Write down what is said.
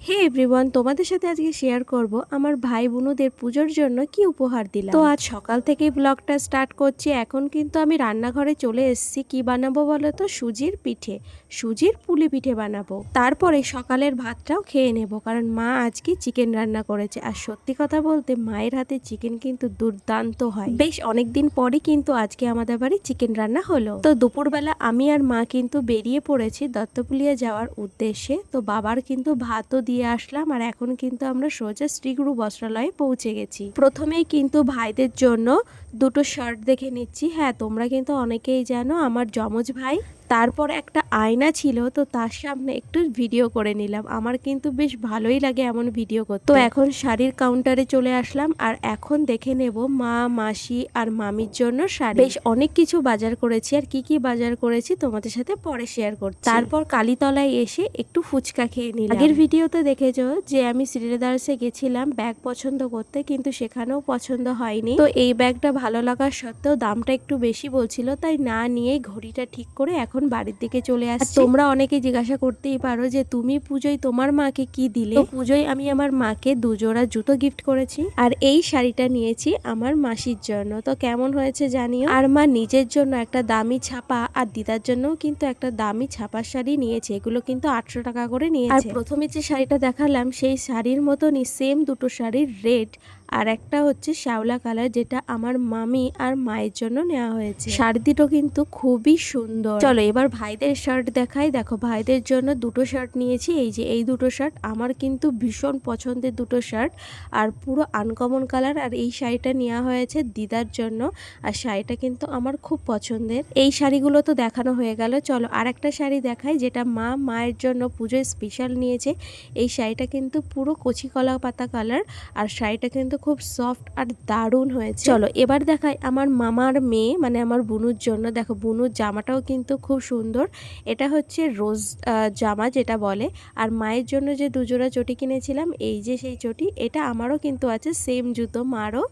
হে everyone, তোমাদের সাথে আজকে শেয়ার করব আমার ভাই বোনদের পুজোর জন্য কি উপহার দিলাম। তো আজ সকাল থেকেই ব্লগটা স্টার্ট করছি। এখন কিন্তু আমি রান্নাঘরে চলে এসেছি। কি বানাবো বলো তো? সুজির পিঠে, সুজির পুলি পিঠে বানাবো। তারপরে সকালের ভাতটাও খেয়ে নেব, কারণ মা আজকে চিকেন রান্না করেছে। আর সত্যি কথা বলতে মায়ের হাতে চিকেন কিন্তু দুর্দান্ত হয়। বেশ অনেকদিন পরে কিন্তু আজকে আমাদের বাড়ি চিকেন রান্না হলো। তো দুপুরবেলা আমি আর মা কিন্তু বেরিয়ে পড়েছি দত্তপুলিয়া যাওয়ার উদ্দেশ্যে। তো বাবার কিন্তু ভাতও দিয়ে আসলাম, আর এখন কিন্তু আমরা সোজা শ্রীগুরু বস্ত্রালয়ে পৌঁছে গেছি। প্রথমেই কিন্তু ভাইদের জন্য দুটো শার্ট দেখে নিচ্ছি। হ্যাঁ, তোমরা কিন্তু অনেকেই জানো আমার যমজ ভাই। তারপর একটা আয়না ছিল, তো তার সামনে একটু ভিডিও করে নিলাম। আমার কিন্তু বেশ ভালোই লাগে এমন ভিডিও করতে। তো এখন শাড়ির কাউন্টারে চলে আসলাম, আর এখন দেখে নেব মা, মাসি আর মামির জন্য শাড়ি। বেশ অনেক কিছু বাজার করেছি, আর কি কি বাজার করেছি তোমাদের সাথে পরে শেয়ার করছি। তারপর কালীতলায় এসে একটু ফুচকা খেয়ে নিলাম। আগের ভিডিওতে দেখেছো যে আমি শ্রীলেদার্সে গেছিলাম ব্যাগ পছন্দ করতে, কিন্তু সেখানেও পছন্দ হয়নি। তো এই ব্যাগটা ভালো লাগার সত্ত্বেও দামটা একটু বেশি বলছিল, তাই না নিয়ে ঘড়িটা ঠিক করে এখন বাড়ির দিকে চলে আসছি। তোমরা অনেকে জিজ্ঞাসা করতেই পারো যে তুমি পুজোয় তোমার মাকে কি দিলে। তো পুজোয় আমি আমার মাকে দুজোড়া জুতো গিফট করেছি, আর এই শাড়িটা নিয়েছি আমার মাসির জন্য। তো কেমন হয়েছে জানিও। আর মা নিজের জন্য একটা দামি ছাপা, আর দিদার জন্যও কিন্তু একটা দামি ছাপার শাড়ি নিয়েছে। এগুলো কিন্তু 800 টাকা করে নিয়েছে। আর প্রথমে যে শাড়িটা দেখালাম সেই শাড়ির মতনই সেম দুটো শাড়ির রেড, আর একটা হচ্ছে শ্যাওলা কালার, যেটা আমার মামি আর মায়ের জন্য নেওয়া হয়েছে। শাড়ি দুটো কিন্তু খুবই সুন্দর। চলো এবার ভাইদের শার্ট দেখাই। দেখো ভাইদের জন্য দুটো শার্ট নিয়েছি। এই যে এই দুটো শার্ট আমার কিন্তু ভীষণ পছন্দের দুটো শার্ট, আর পুরো আনকমন কালার। আর এই শাড়িটা নেওয়া হয়েছে দিদার জন্য, আর শাড়িটা কিন্তু আমার খুব পছন্দের। এই শাড়িগুলো তো দেখানো হয়ে গেল। চলো আর একটা শাড়ি দেখাই, যেটা মা মায়ের জন্য পুজোয় স্পেশাল নিয়েছে। এই শাড়িটা কিন্তু পুরো কচি কলা পাতা কালার, আর শাড়িটা কিন্তু খুব সফট আর দারুণ হয়েছে। চলো এবার দেখাই আমার মামার মেয়ে, মানে আমার বুনুর জন্য। দেখো বুনুর জামাটাও কিন্তু খুব সুন্দর। এটা হচ্ছে রোজ জামা যেটা বলে। আর মায়ের জন্য যে দুজোড়া চটি কিনেছিলাম, এই যে সেই চটি, এটা আমারও কিন্তু আছে সেম জুতো মারও।